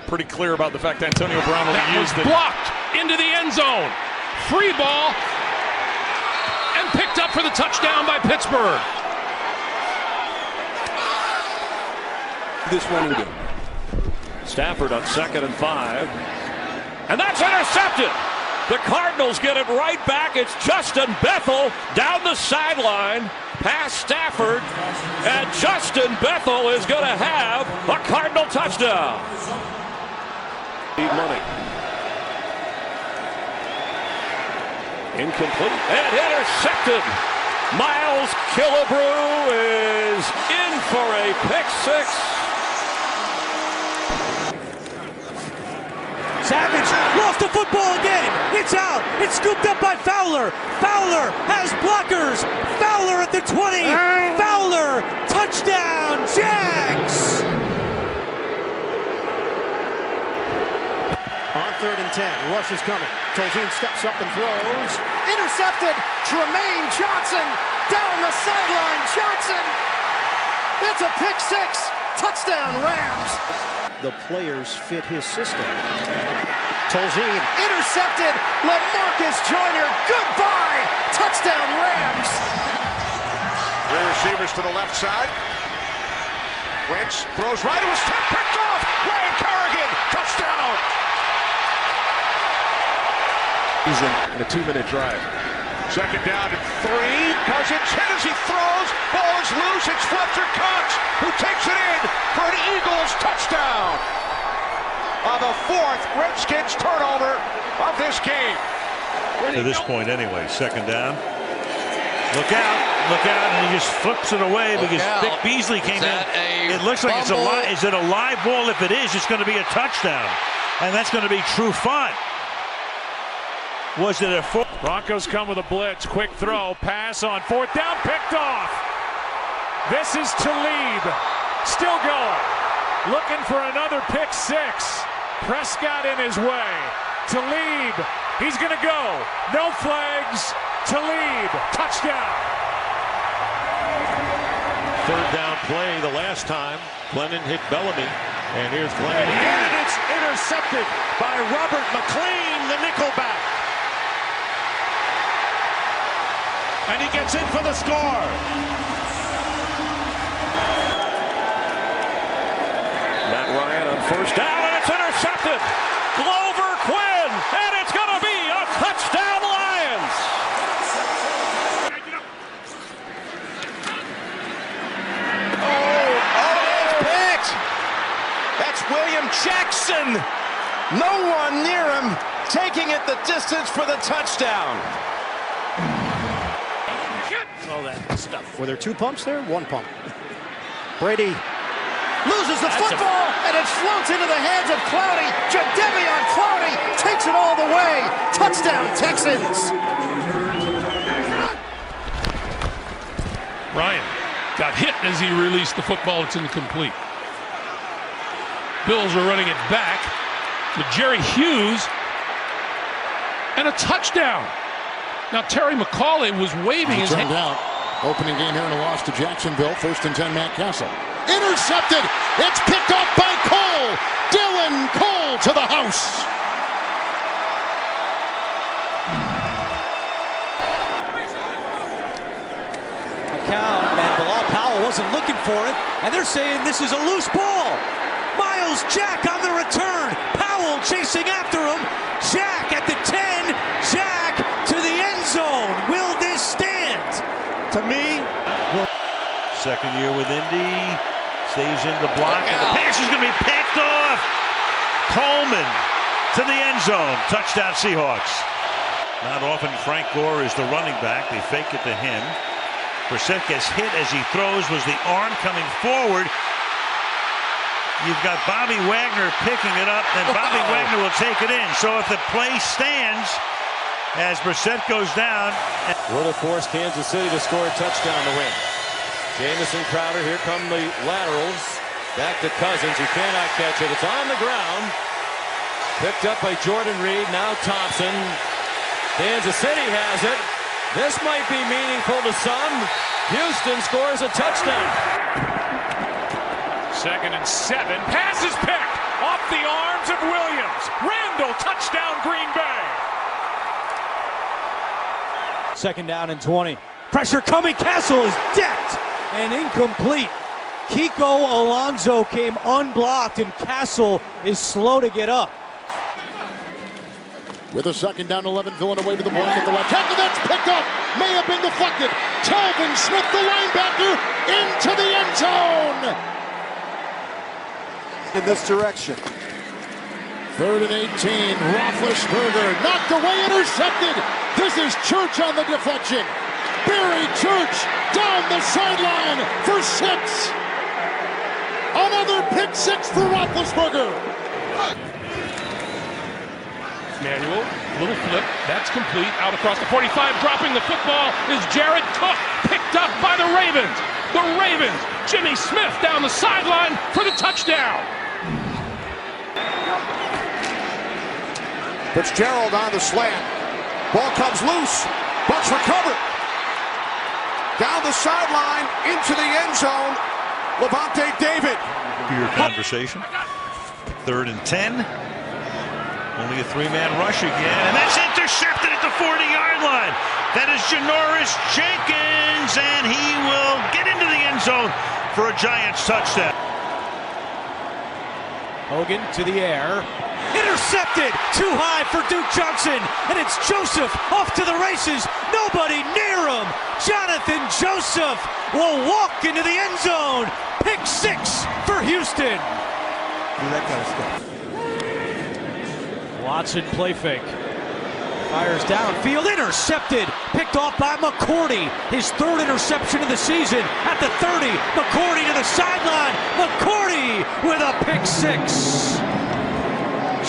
pretty clear about the fact Antonio Brown will use the blocked into the end zone. Free ball and picked up for the touchdown by Pittsburgh. This running game. Stafford on 2nd and 5. And that's intercepted. The Cardinals get it right back. It's Justin Bethel down the sideline past Stafford. And Justin Bethel is going to have a Cardinal touchdown. Need money. Incomplete and intercepted. Miles Killebrew is in for a pick six. Savage lost the football again. It's out. It's scooped up by Fowler. Fowler has blockers. Fowler at the 20. Fowler, touchdown, Jags. On 3rd and 10, rush is coming. Tolzien steps up and throws. Intercepted. Tremaine Johnson down the sideline. Johnson. That's a pick six. Touchdown, Rams. The players fit his system. Tolzien intercepted. LaMarcus Joyner. Goodbye. Touchdown, Rams. Three receivers to the left side. Wentz throws right. It was picked off. Ryan Kerrigan. Touchdown. He's in a 2-minute drive. 2nd down and 3. Cousins hit as he throws. Ball is loose. It's Fletcher Cox who takes it in for an Eagles touchdown. On the 4th Redskins turnover of this game. To this point anyway, 2nd down. Look out, and he just flips it away because Vic Beasley came in. It looks like it's a live. Is it a live ball? If it is, it's going to be a touchdown. And that's going to be true fun. Was it a full? Broncos come with a blitz. Quick throw. Pass on 4th down. Picked off. This is Talib. Still going. Looking for another pick six. Prescott in his way. Talib. He's going to go. No flags. Talib. Touchdown. 3rd down play the last time. Glennon hit Bellamy. And here's Glennon. And it's intercepted by Robert McLean, the nickelback. And he gets in for the score. Matt Ryan on 1st down, and it's intercepted. Glover Quinn, and it's going to be a touchdown, Lions. It's picked. That's William Jackson. No one near him, taking it the distance for the touchdown. All that stuff. Were there 2 pumps there? 1 pump. Brady Loses the football, and it floats into the hands of Clowney. Jadeveon Clowney takes it all the way. Touchdown, Texans. Ryan got hit as he released the football. It's incomplete. Bills are running it back to Jerry Hughes. And a touchdown. Now Terry McAulay was waving his hand. Out. Opening game here in a loss to Jacksonville. 1st and 10, Matt Castle. Intercepted. It's picked up by Cole. Dylan Cole to the house. And Bilal Powell wasn't looking for it, and they're saying this is a loose ball. Miles Jack on the return. Powell chasing after him. Jack at the 10. Jack to the end zone. Will this stand? To me, 2nd year with Indy. Stays in the block. And the pass is going to be picked off. Coleman to the end zone. Touchdown, Seahawks. Not often Frank Gore is the running back. They fake it to him. Brissett gets hit as he throws. Was the arm coming forward? You've got Bobby Wagner picking it up, and Bobby Wagner will take it in. So if the play stands as Brissett goes down. Will force Kansas City to score a touchdown to win. Jamison Crowder, here come the laterals. Back to Cousins, he cannot catch it. It's on the ground. Picked up by Jordan Reed, now Thompson. Kansas City has it. This might be meaningful to some. Houston scores a touchdown. 2nd and 7. Pass is picked off the arms Touchdown, Green Bay. Second down and 20. Pressure coming. Castle is decked and incomplete. Kiko Alonso came unblocked, and Castle is slow to get up. With a second down, 11, Villanova to the block at the left tackle. That's picked up. May have been deflected. Calvin Smith, the linebacker, into the end zone. In this direction. 3rd and 18. Roethlisberger knocked away, intercepted. This is Church on the deflection. Barry Church down the sideline for 6. Another pick 6 for Roethlisberger. Manuel, little flip, that's complete, out across the 45, dropping the football is Jared Cook, picked up by the Ravens. The Ravens, Jimmy Smith down the sideline for the touchdown. Fitzgerald on the slant. Ball comes loose. Bucs recover. Down the sideline, into the end zone. Levante David. Your conversation. 3rd and 10. Only a 3-man rush again, and that's intercepted at the 40-yard line. That is Janoris Jenkins, and he will get into the end zone for a Giants touchdown. Hogan to the air. Intercepted! Too high for Duke Johnson, and it's Joseph off to the races. Nobody near him. Jonathan Joseph will walk into the end zone. Pick 6 for Houston. Do that kind of stuff. Watson play fake. Fires downfield, intercepted. Picked off by McCourty. His 3rd interception of the season at the 30. McCourty to the sideline. McCourty with a pick 6.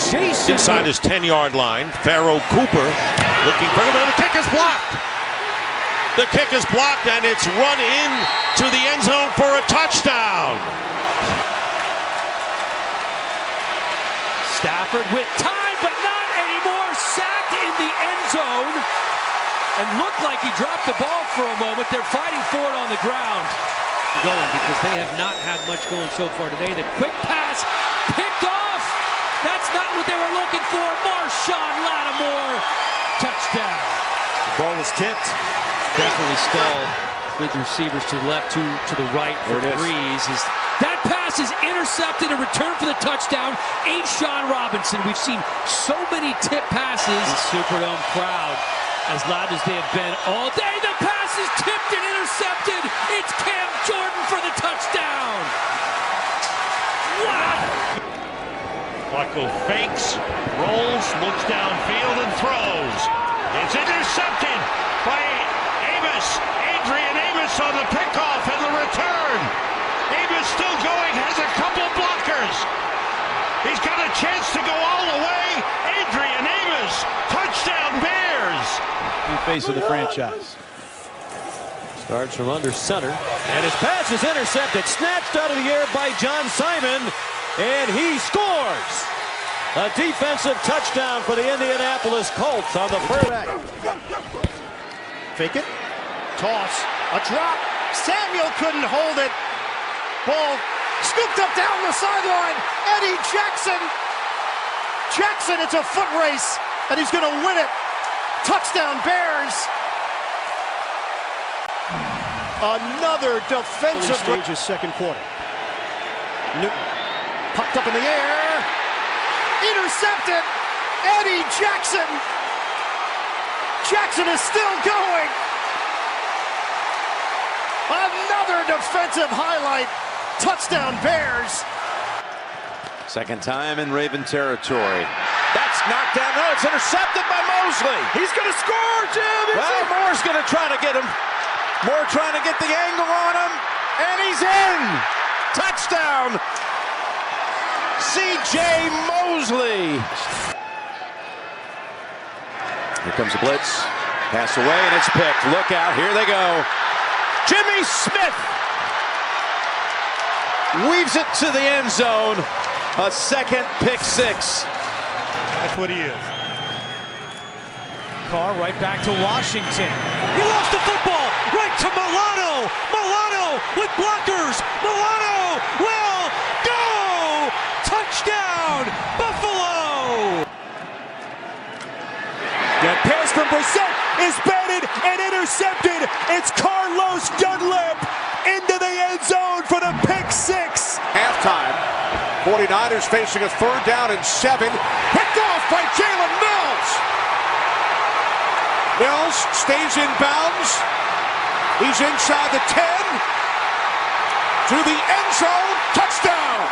Jason inside his 10-yard line. Pharaoh Cooper looking for him. The kick is blocked. The kick is blocked, and it's run in to the end zone for a touchdown. Stafford with time, but not anymore. Sacked in the end zone. And looked like he dropped the ball for a moment. They're fighting for it on the ground. Going because they have not had much going so far today. The quick pass picked off. That's not what they were looking for. Marshawn Lattimore. Touchdown. The ball was tipped. Definitely stalled with receivers to the left, to the right for Breeze. That pass is intercepted and returned for the touchdown. Sean Robinson. We've seen so many tip passes. The Superdome crowd, as loud as they have been all day. The pass is tipped and intercepted. It's Cam Jordan for the touchdown. Wow. Flacco fakes, rolls, looks downfield, and throws. It's intercepted by Adrian Amos on the pickoff and the return. Amos still going, has a couple blockers. He's got a chance to go all the way. Adrian Amos, touchdown Bears. New face of the franchise. Starts from under center, and his pass is intercepted, snatched out of the air by John Simon, and he scores. A defensive touchdown for the Indianapolis Colts on the first. Fake it. Toss. A drop. Samuel couldn't hold it. Ball scooped up down the sideline. Eddie Jackson. It's a foot race, and he's going to win it. Touchdown Bears. Another defensive stage is second quarter. Newton popped up in the air. Intercepted. Eddie Jackson. Jackson is still going. Another defensive highlight. Touchdown Bears. Second time in Raven territory. That's knocked down. No, it's intercepted by Mosley. He's going to score, Jim. Well, Moore's going to try to get him. Moore trying to get the angle on him. And he's in. Touchdown. C.J. Mosley. Here comes the blitz. Pass away, and it's picked. Look out. Here they go. Jimmy Smith weaves it to the end zone. A second pick 6. That's what he is. Carr right back to Washington. He lost the football right to Milano. Milano with blockers. Milano will go. Touchdown, Buffalo. is batted and intercepted. It's Carlos Dunlap into the end zone for the pick six. Halftime. 49ers facing a 3rd down and 7. Picked off by Jalen Mills. Mills stays in bounds. He's inside the 10. To the end zone. Touchdown.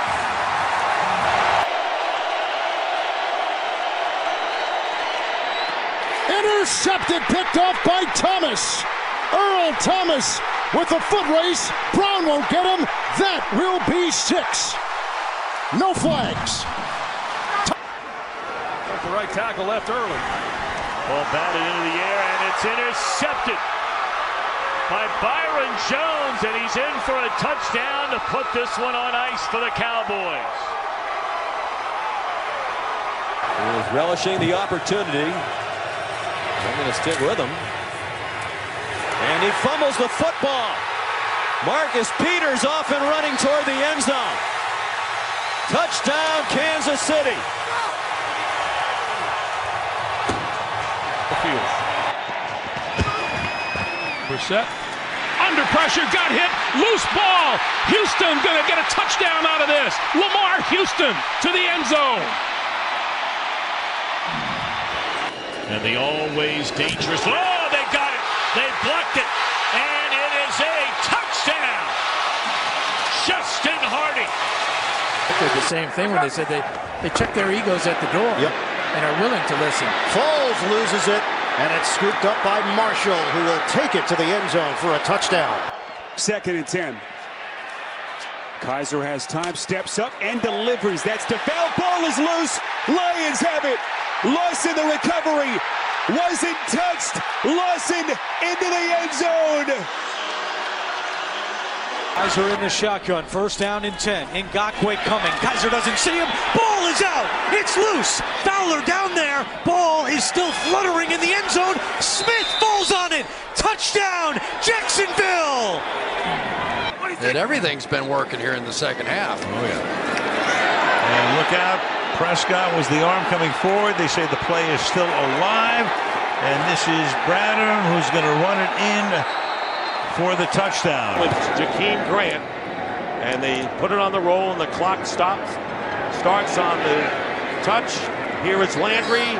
Intercepted, picked off by Thomas. Earl Thomas with the foot race. Brown won't get him. That will be 6. No flags. The right tackle left early. Ball batted into the air, and it's intercepted by Byron Jones, and he's in for a touchdown to put this one on ice for the Cowboys. He was relishing the opportunity. I'm going to stick with him. And he fumbles the football. Marcus Peters off and running toward the end zone. Touchdown, Kansas City. Brissett under pressure, got hit, loose ball. Houston gonna get a touchdown out of this. Lamar Houston to the end zone. And the always dangerous. Oh, they got it. They blocked it. And it is a touchdown. Justin Hardy. They did the same thing when they said they check their egos at the door and are willing to listen. Foles loses it, and it's scooped up by Marshall, who will take it to the end zone for a touchdown. 2nd and 10. Kaiser has time, steps up and delivers. That's DeFell. Ball is loose. Lions have it. Lawson, the recovery. Wasn't touched. Lawson into the end zone. Kaiser in the shotgun. 1st down and 10. Ngakoue coming. Kaiser doesn't see him. Ball is out. It's loose. Fowler down there. Ball is still fluttering in the end zone. Smith falls on it. Touchdown, Jacksonville. And everything's been working here in the second half. Oh, yeah. And look out. Prescott was the arm coming forward. They say the play is still alive. And this is Bradham, who's going to run it in for the touchdown. With Jakeem Grant. And they put it on the roll, and the clock starts on the touch. Here is Landry.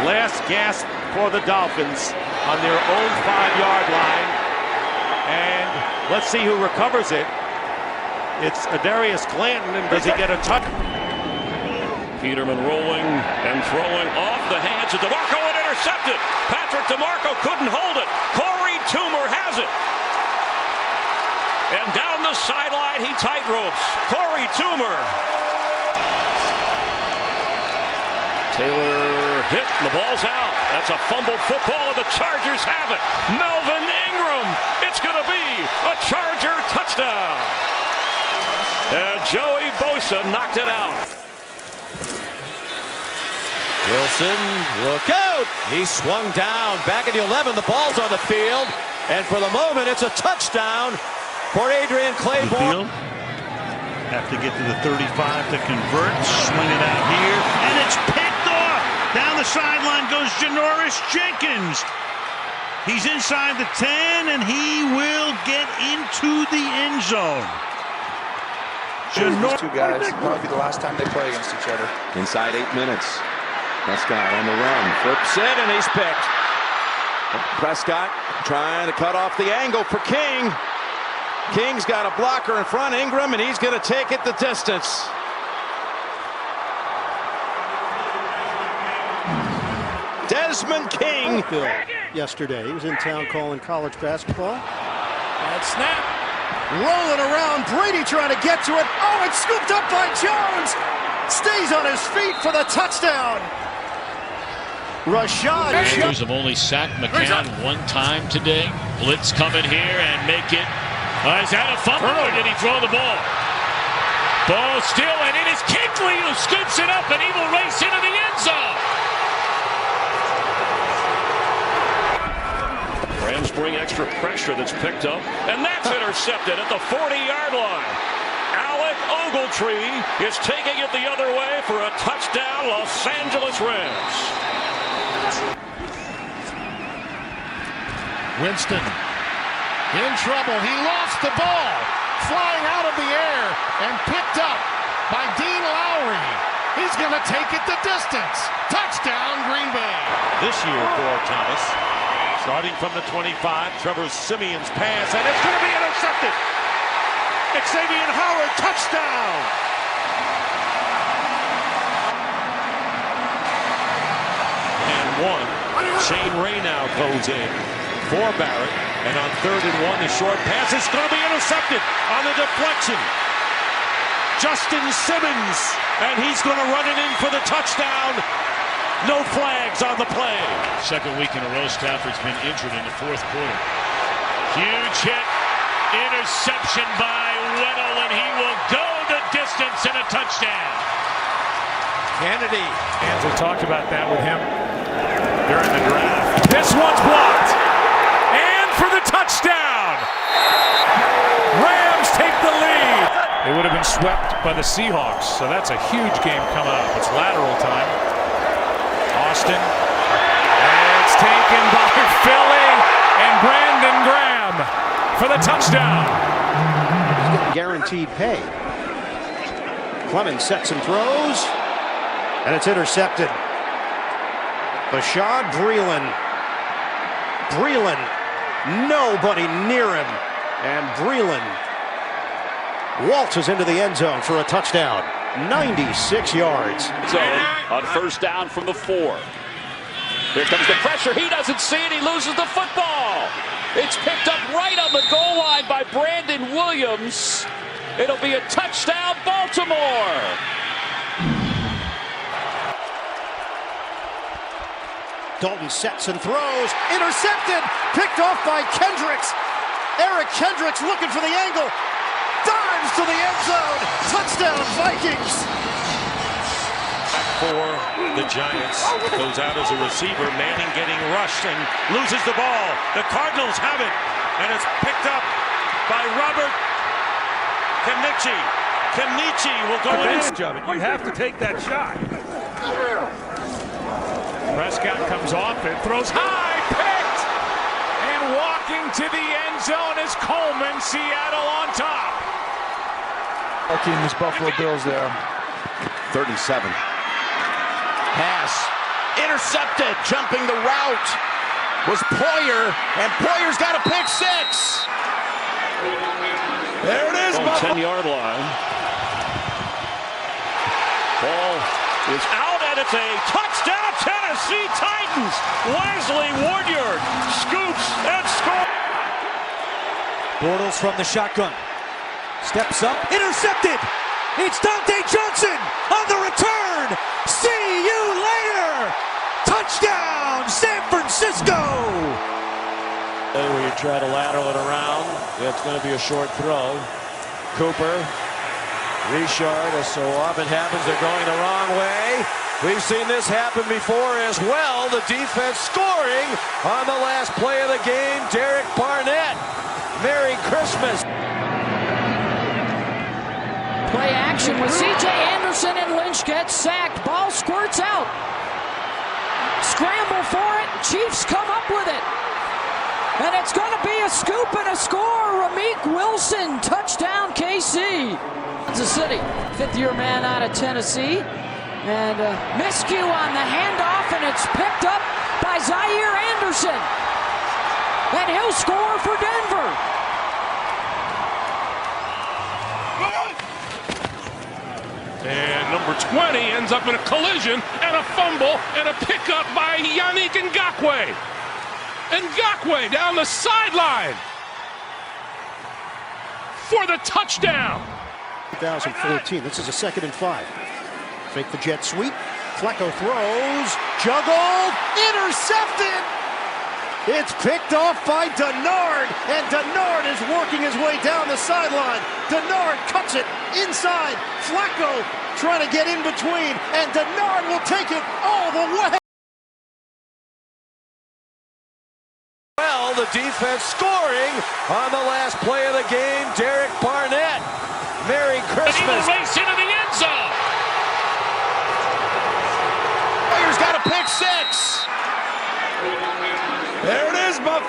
Last gasp for the Dolphins on their own 5-yard line. And let's see who recovers it. It's Adarius Clanton, and does he get a touch? Peterman rolling and throwing off the hands of DeMarco and intercepted. Patrick DeMarco couldn't hold it. Corey Toomer has it. And down the sideline, he tightropes. Corey Toomer. Taylor hit, and the ball's out. That's a fumbled football, and the Chargers have it. Melvin Ingram. It's going to be a Charger touchdown. And Joey Bosa knocked it out. Wilson, look out! He swung down. Back at the 11, the ball's on the field. And for the moment, it's a touchdown for Adrian Claiborne. Have to get to the 35 to convert. Swing it out here. And it's picked off. Down the sideline goes Janoris Jenkins. He's inside the 10, and he will get into the end zone. These two guys, probably the last time they play against each other. Inside 8 minutes. Prescott on the run. Flips it, and he's picked. Prescott trying to cut off the angle for King. King's got a blocker in front, Ingram, and he's going to take it the distance. Desmond King. Yesterday, he was in town calling college basketball. And snap. Rolling around, Brady trying to get to it. Oh, it's scooped up by Jones. Stays on his feet for the touchdown. Rashad. Panthers have only sacked McCann one time today. Blitz coming here and make it. Is that a fumble or did he throw the ball? Ball still, and it is Kuechly who scoops it up, and he will race into the end zone. Rams bring extra pressure that's picked up, and that's intercepted at the 40-yard line. Alec Ogletree is taking it the other way for a touchdown, Los Angeles Rams. Winston in trouble. He lost the ball. Flying out of the air and picked up by Dean Lowry. He's going to take it the distance. Touchdown, Green Bay. This year for Thomas. Starting from the 25, Trevor Simeon's pass, and it's going to be intercepted. Xavier Howard, touchdown. And one. Shane Ray now goes in for Barrett. And on 3rd and 1, the short pass is going to be intercepted on the deflection. Justin Simmons, and he's going to run it in for the touchdown. No flags on the play. Second week in a row, Stafford's been injured in the fourth quarter. Huge hit. Interception by Weddle, and he will go the distance in a touchdown. Kennedy. And we talked about that with him during the draft. This one's blocked. And for the touchdown. Rams take the lead. They would have been swept by the Seahawks, so that's a huge game coming up. It's lateral time. Austin. And it's taken by Philly and Brandon Graham for the touchdown. He's getting guaranteed pay. Clemens sets and throws, and it's intercepted. Bashaud Breeland. Nobody near him. And Breeland waltzes into the end zone for a touchdown. 96 yards. On first down from the 4. Here comes the pressure. He doesn't see it. He loses the football. It's picked up right on the goal line by Brandon Williams. It'll be a touchdown, Baltimore. Dalton sets and throws. Intercepted. Picked off by Kendricks. Eric Kendricks looking for the angle. Dives to the end zone. Touchdown, Vikings. For the Giants. Goes out as a receiver. Manning getting rushed and loses the ball. The Cardinals have it. And it's picked up by Robert Kemnichi. Kemnichi will go in. You have to take that shot. Prescott comes off and throws high, picked! And walking to the end zone is Coleman, Seattle on top. Our team is Buffalo Bills there. 37. Pass. Intercepted. Jumping the route was Poyer. And Poyer's got a pick 6. There it is, Buffalo. 10-yard line. Ball is out, and it's a touchdown, Tennessee Titans. Wesley Woodyard scoops and scores. Bortles from the shotgun. Steps up, intercepted. It's Dante Johnson on the return. See you later. Touchdown, San Francisco. We try to lateral it around. It's going to be a short throw. Cooper, Richard, as so often happens, they're going the wrong way. We've seen this happen before as well. The defense scoring on the last play of the game. Derek Barnett. Merry Christmas. Play action with C.J. Anderson, and Lynch gets sacked. Ball squirts out. Scramble for it. Chiefs come up with it. And it's going to be a scoop and a score. Rameek Wilson, touchdown KC. Kansas City, fifth-year man out of Tennessee. And miscue on the handoff, and it's picked up by Zaire Anderson. And he'll score for Denver. And number 20 ends up in a collision and a fumble and a pickup by Yannick Ngakoue. Ngakoue down the sideline for the touchdown. 2014. This is a 2nd and 5. Fake the jet sweep. Flacco throws. Juggled. Intercepted. It's picked off by Denard. And Denard is working his way down the sideline. Denard cuts it inside. Flacco trying to get in between. And Denard will take it all the way. Well, the defense scoring on the last play of the game. Derek Barnett. Merry Christmas. will race into the end zone. Got a pick six. There it is, Buffalo.